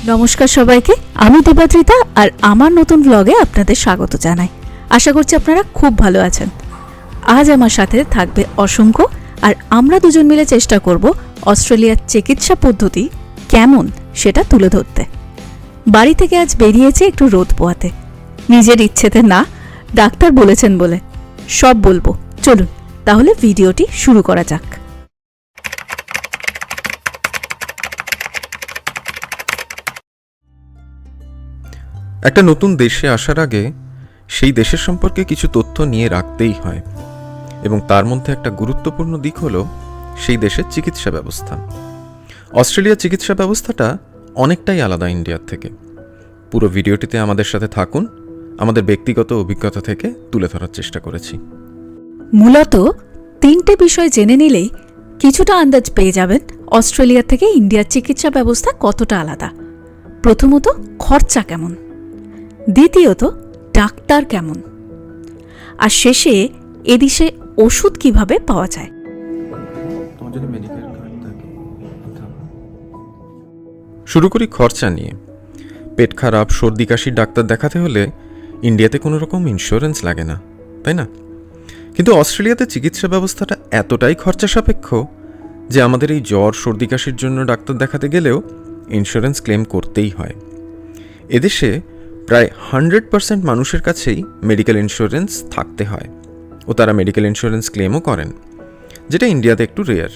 নমস্কার সবাইকে, আমি দেবাদ্রিতা আর আমার নতুন ব্লগে আপনাদের স্বাগত জানাই। আশা করছি আপনারা খুব ভালো আছেন। আজ আমার সাথে থাকবে অসংখ্য, আর আমরা দুজন মিলে চেষ্টা করব অস্ট্রেলিয়ার চিকিৎসা পদ্ধতি কেমন সেটা তুলে ধরতে। বাড়ি থেকে আজ বেরিয়েছে একটু রোদ পোয়াতে, নিজের ইচ্ছেতে না, ডাক্তার বলেছেন বলে। সব বলবো, চলুন তাহলে ভিডিওটি শুরু করা যাক। একটা নতুন দেশে আসার আগে সেই দেশের সম্পর্কে কিছু তথ্য নিয়ে রাখতেই হয়, এবং তার মধ্যে একটা গুরুত্বপূর্ণ দিক হলো সেই দেশের চিকিৎসা ব্যবস্থা। অস্ট্রেলিয়ার চিকিৎসা ব্যবস্থাটা অনেকটাই আলাদা ইন্ডিয়ার থেকে। পুরো ভিডিওটিতে আমাদের সাথে থাকুন, আমাদের ব্যক্তিগত অভিজ্ঞতা থেকে তুলে ধরার চেষ্টা করেছি। মূলত তিনটে বিষয় জেনে নিলেই কিছুটা আন্দাজ পেয়ে যাবেন অস্ট্রেলিয়া থেকে ইন্ডিয়ার চিকিৎসা ব্যবস্থা কতটা আলাদা। প্রথমত, খরচা কেমন, দ্বিতীয়ত ডাক্তার কেমন, আর শেষে এদেশে ওষুধ কিভাবে পাওয়া যায়। শুরু করি খরচা নিয়ে। পেট খারাপ, সর্দি কাশির ডাক্তার দেখাতে হলে ইন্ডিয়াতে কোনো রকম ইন্স্যুরেন্স লাগে না, তাই না? কিন্তু অস্ট্রেলিয়াতে চিকিৎসা ব্যবস্থাটা এতটাই খরচা সাপেক্ষ যে আমাদের এই জ্বর সর্দি কাশির জন্য ডাক্তার দেখাতে গেলেও ইন্স্যুরেন্স ক্লেম করতেই হয়। এদেশে প্রায় 100% মানুষের কাছেই মেডিকেল ইন্স্যুরেন্স থাকতে হয়, ও তারা মেডিকেল ইন্স্যুরেন্স ক্লেমও করেন, যেটা ইন্ডিয়াতে একটু রেয়ার।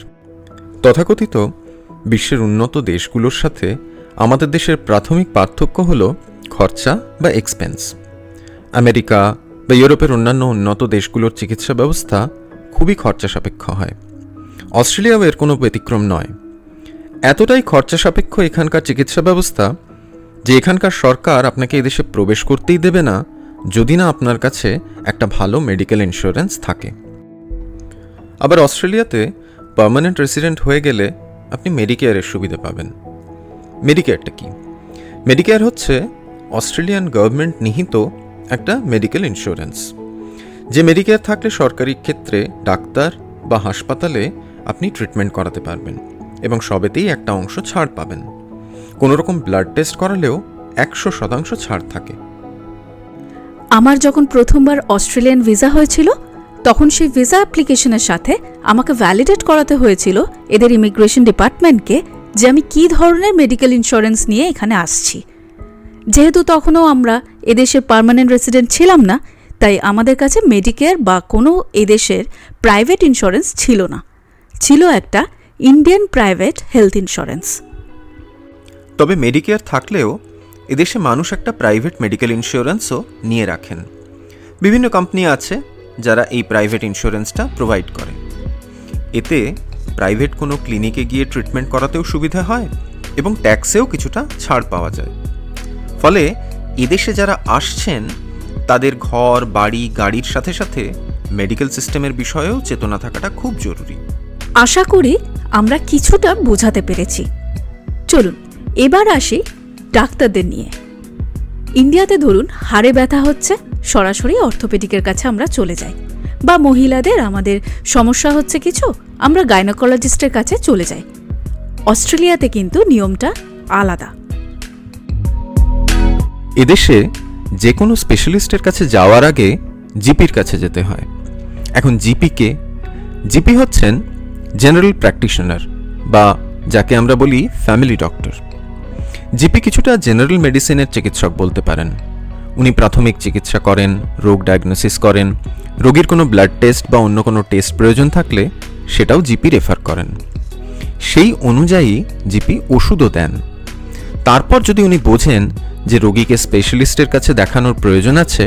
তথাকথিত বিশ্বের উন্নত দেশগুলোর সাথে আমাদের দেশের প্রাথমিক পার্থক্য হল খরচা বা এক্সপেন্স। আমেরিকা বা ইউরোপের অন্যান্য উন্নত দেশগুলোর চিকিৎসা ব্যবস্থা খুবই খরচা সাপেক্ষ হয়। অস্ট্রেলিয়াও এর কোনো ব্যতিক্রম নয়। এতটাই খরচা সাপেক্ষ এখানকার চিকিৎসা ব্যবস্থা যে এখানকার সরকার আপনাকে এদেশে প্রবেশ করতেই দেবে না যদি না আপনার কাছে একটা ভালো মেডিকেল ইন্স্যুরেন্স থাকে। আবার অস্ট্রেলিয়াতে পার্মানেন্ট রেসিডেন্ট হয়ে গেলে আপনি মেডিকেয়ারের সুবিধা পাবেন। মেডিকেয়ারটা কি? মেডিকেয়ার হচ্ছে অস্ট্রেলিয়ান গভর্নমেন্ট নিহিত একটা মেডিকেল ইন্স্যুরেন্স, যে মেডিকেয়ার থাকলে সরকারি ক্ষেত্রে ডাক্তার বা হাসপাতালে আপনি ট্রিটমেন্ট করাতে পারবেন এবং সবেতেই একটা অংশ ছাড় পাবেন। কোনো রকম ব্লাড টেস্ট করালেও 100% ছাড় থাকে। আমার যখন প্রথমবার অস্ট্রেলিয়ান ভিসা হয়েছিল, তখন সেই ভিসা অ্যাপ্লিকেশনের সাথে আমাকে ভ্যালিডেট করাতে হয়েছিল এদের ইমিগ্রেশন ডিপার্টমেন্টকে যে আমি কী ধরনের মেডিকেল ইন্স্যুরেন্স নিয়ে এখানে আসছি। যেহেতু তখনও আমরা এদেশের পার্মানেন্ট রেসিডেন্ট ছিলাম না, তাই আমাদের কাছে মেডিকেয়ার বা কোনো এদেশের প্রাইভেট ইন্স্যুরেন্স ছিল না, ছিল একটা ইন্ডিয়ান প্রাইভেট হেলথ ইন্স্যুরেন্স। তবে মেডিকেয়ার থাকলেও এদেশে মানুষ একটা প্রাইভেট মেডিকেল ইন্স্যুরেন্সও নিয়ে রাখেন। বিভিন্ন কোম্পানি আছে যারা এই প্রাইভেট ইন্স্যুরেন্সটা প্রোভাইড করে। এতে প্রাইভেট কোনো ক্লিনিকে গিয়ে ট্রিটমেন্ট করাতেও সুবিধা হয় এবং ট্যাক্সেও কিছুটা ছাড় পাওয়া যায়। ফলে এদেশে যারা আসছেন তাদের ঘর বাড়ি গাড়ির সাথে সাথে মেডিকেল সিস্টেমের বিষয়েও চেতনা থাকাটা খুব জরুরি। আশা করি আমরা কিছুটা বোঝাতে পেরেছি। চলুন এবার আসি ডাক্তারদের নিয়ে। ইন্ডিয়াতে ধরুন হাড়ে ব্যথা হচ্ছে, সরাসরি অর্থোপেডিকের কাছে আমরা চলে যাই, বা মহিলাদের আমাদের সমস্যা হচ্ছে কিছু, আমরা গাইনোকোলজিস্টের কাছে চলে যাই। অস্ট্রেলিয়াতে কিন্তু নিয়মটা আলাদা। এদেশে যে কোনো স্পেশালিস্টের কাছে যাওয়ার আগে জিপির কাছে যেতে হয়। এখন জিপি কে? জিপি হচ্ছেন জেনারেল প্র্যাকটিশনার, বা যাকে আমরা বলি ফ্যামিলি ডক্টর। জিপি কিছুটা জেনারেল মেডিসিনের চিকিৎসক বলতে পারেন। উনি প্রাথমিক চিকিৎসা করেন, রোগ ডায়াগনোসিস করেন, রোগীর কোনো ব্লাড টেস্ট বা অন্য কোনো টেস্ট প্রয়োজন থাকলে সেটাও জিপি রেফার করেন। সেই অনুযায়ী জিপি ওষুধও দেন। তারপর যদি উনি বোঝেন যে রোগীকে স্পেশালিস্টের কাছে দেখানোর প্রয়োজন আছে,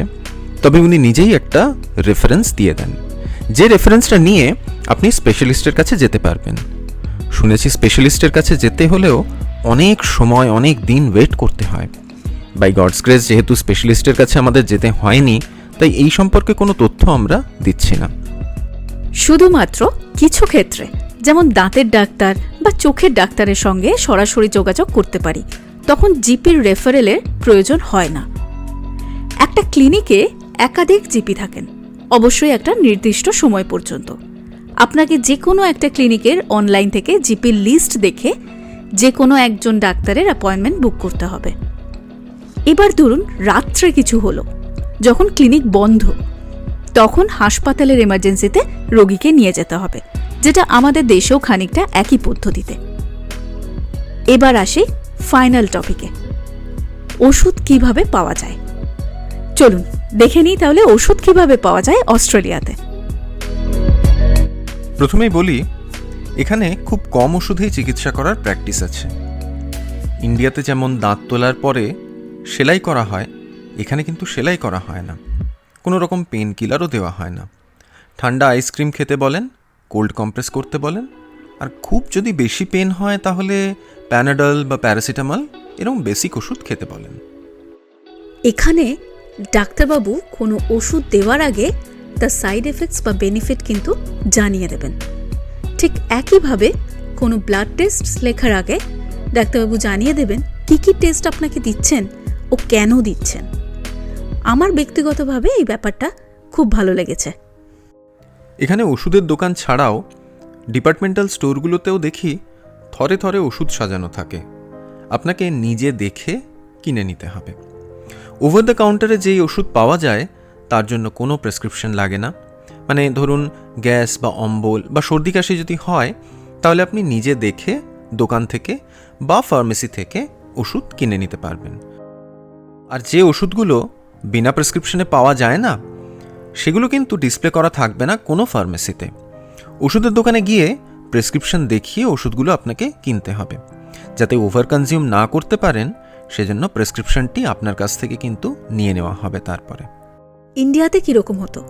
তবে উনি নিজেই একটা রেফারেন্স দিয়ে দেন, যে রেফারেন্সটা নিয়ে আপনি স্পেশালিস্টের কাছে যেতে পারবেন। শুনেছি স্পেশালিস্টের কাছে যেতে হলেও অনেক সময় অনেক দিন ওয়েট করতে হয়। বাই গডস গ্রেস যেহেতু স্পেশালিস্টের কাছে আমাদের যেতে হয়নি, তাই এই সম্পর্কে কোনো তথ্য আমরা দিচ্ছি না। শুধুমাত্র কিছু ক্ষেত্রে, যেমন দাঁতের ডাক্তার বা চোখের ডাক্তারের সঙ্গে সরাসরি যোগাযোগ করতে পারি, তখন জিপির রেফারেলের প্রয়োজন হয় না। একটা ক্লিনিকে একাধিক জিপি থাকেন, অবশ্যই একটা নির্দিষ্ট সময় পর্যন্ত। আপনাকে যে কোনো একটা ক্লিনিকের অনলাইন থেকে জিপির লিস্ট দেখে যে কোনো একজন ডাক্তারের অ্যাপয়েন্টমেন্ট বুক করতে হবে। এবার ধরুন রাত্রে কিছু হলো, যখন ক্লিনিক বন্ধ, তখন হাসপাতালের এমার্জেন্সিতে রোগীকে নিয়ে যেতে হবে, যেটা আমাদের দেশেও খানিকটা একই পদ্ধতিতে। এবার আসি ফাইনাল টপিকে, ওষুধ কিভাবে পাওয়া যায়। চলুন দেখে নিই তাহলে ওষুধ কিভাবে পাওয়া যায় অস্ট্রেলিয়াতে। প্রথমেই বলি, এখানে খুব কম ওষুধেই চিকিৎসা করার প্র্যাকটিস আছে। ইন্ডিয়াতে যেমন দাঁত তোলার পরে সেলাই করা হয়, এখানে কিন্তু সেলাই করা হয় না, কোনো রকম পেন কিলারও দেওয়া হয় না। ঠান্ডা আইসক্রিম খেতে বলেন, কোল্ড কম্প্রেস করতে বলেন, আর খুব যদি বেশি পেন হয় তাহলে প্যানাডল বা প্যারাসিটামল এরকম বেসিক ওষুধ খেতে বলেন। এখানে ডাক্তারবাবু কোনো ওষুধ দেওয়ার আগে তার সাইড এফেক্টস বা বেনিফিট কিন্তু জানিয়ে দেবেন। ঠিক একইভাবে কোনো ব্লাড টেস্ট লেখার আগে ডাক্তারবাবু জানিয়ে দেবেন কী কী টেস্ট আপনাকে দিচ্ছেন ও কেন দিচ্ছেন। আমার ব্যক্তিগতভাবে এই ব্যাপারটা খুব ভালো লেগেছে। এখানে ওষুধের দোকান ছাড়াও ডিপার্টমেন্টাল স্টোরগুলোতেও দেখি থরে থরে ওষুধ সাজানো থাকে, আপনাকে নিজে দেখে কিনে নিতে হবে। ওভার দ্য কাউন্টারে যেই ওষুধ পাওয়া যায় তার জন্য কোনো প্রেসক্রিপশন লাগে না। মানে ধরুন গ্যাস বা অম্বল বা সর্দি কাশি যদি হয়, তাহলে আপনি নিজে দেখে দোকান থেকে বা ফার্মেসি থেকে ওষুধ কিনে নিতে পারবেন। আর যে ওষুধগুলো বিনা প্রেসক্রিপশনে পাওয়া যায় না, সেগুলো কিন্তু ডিসপ্লে করা থাকবে না কোনো ফার্মেসিতে। ওষুধের দোকানে গিয়ে প্রেসক্রিপশন দেখিয়ে ওষুধগুলো আপনাকে কিনতে হবে। যাতে ওভার কনজিউম না করতে পারেন, সেজন্য প্রেসক্রিপশনটি আপনার কাছ থেকে কিন্তু নিয়ে নেওয়া হবে। তারপরে ইন্ডিয়াতে কীরকম হতো,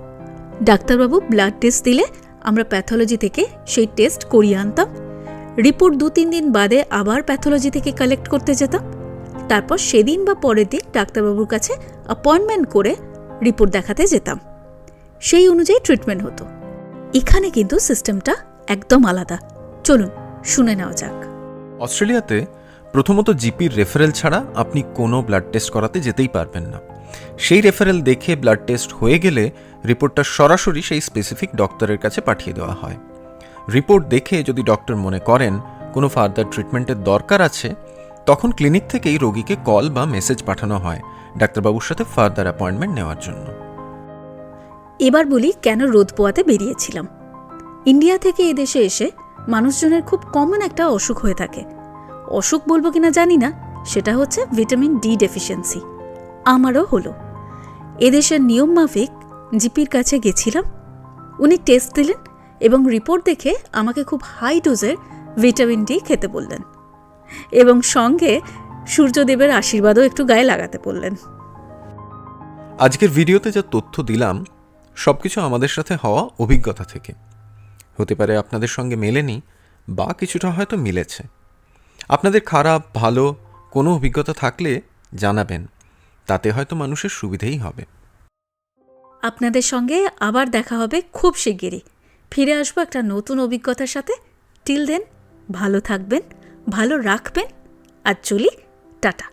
ডাক্তারবাবু ব্লাড টেস্ট দিলে আমরা প্যাথোলজি থেকে সেই টেস্ট করিয়ে আনতাম, রিপোর্ট 2-3 দিন বাদে আবার প্যাথোলজি থেকে কালেক্ট করতে যেতাম, তারপর সেদিন বা পরের দিন ডাক্তারবাবুর কাছে অ্যাপয়েন্টমেন্ট করে রিপোর্ট দেখাতে যেতাম, সেই অনুযায়ী ট্রিটমেন্ট হতো। এখানে কিন্তু সিস্টেমটা একদম আলাদা। চলুন শুনে নেওয়া যাক। অস্ট্রেলিয়াতে প্রথমত জিপির রেফারেল ছাড়া আপনি কোনো ব্লাড টেস্ট করাতে যেতেই পারবেন না। সেই রেফারেল দেখে ব্লাড টেস্ট হয়ে গেলে রিপোর্টটা সরাসরি সেই স্পেসিফিক ডক্টরের কাছে পাঠিয়ে দেওয়া হয়। রিপোর্ট দেখে যদি ডক্টর মনে করেন কোনো ফার্দার ট্রিটমেন্টের দরকার আছে, তখন ক্লিনিক থেকেই রোগীকে কল বা মেসেজ পাঠানো হয় ডাক্তারবাবুর সাথে ফার্দার অ্যাপয়েন্টমেন্ট নেওয়ার জন্য। এবার বলি কেন রোদ পোয়াতে বেরিয়েছিলাম। ইন্ডিয়া থেকে এদেশে এসে মানুষজনের খুব কমন একটা অসুখ হয়ে থাকে। অসুখ বলবো কিনা জানি না, সেটা হচ্ছে ভিটামিন ডি ডেফিসিয়েন্সি। আমারও হলো। এদেশের নিয়ম মাফিক জিপির কাছে গেছিলাম, উনি টেস্ট দিলেন এবং রিপোর্ট দেখে আমাকে খুব হাই ডোজের ভিটামিন ডি খেতে বললেন এবং সঙ্গে সূর্যদেবের আশীর্বাদও একটু গায়ে লাগাতে বললেন। আজকের ভিডিওতে যা তথ্য দিলাম সবকিছু আমাদের সাথে হওয়া অভিজ্ঞতা থেকে। হতে পারে আপনাদের সঙ্গে মেলেনি বা কিছুটা হয়তো মিলেছে। আপনাদের খারাপ ভালো কোনো অভিজ্ঞতা থাকলে জানাবেন, তাতে হয়তো মানুষের সুবিধেই হবে। আপনাদের সঙ্গে আবার দেখা হবে খুব শিগগিরই। ফিরে আসবো একটা নতুন অভিজ্ঞতার সাথে। টিল দেন ভালো থাকবেন, ভালো রাখবেন, আর চলি টাটা।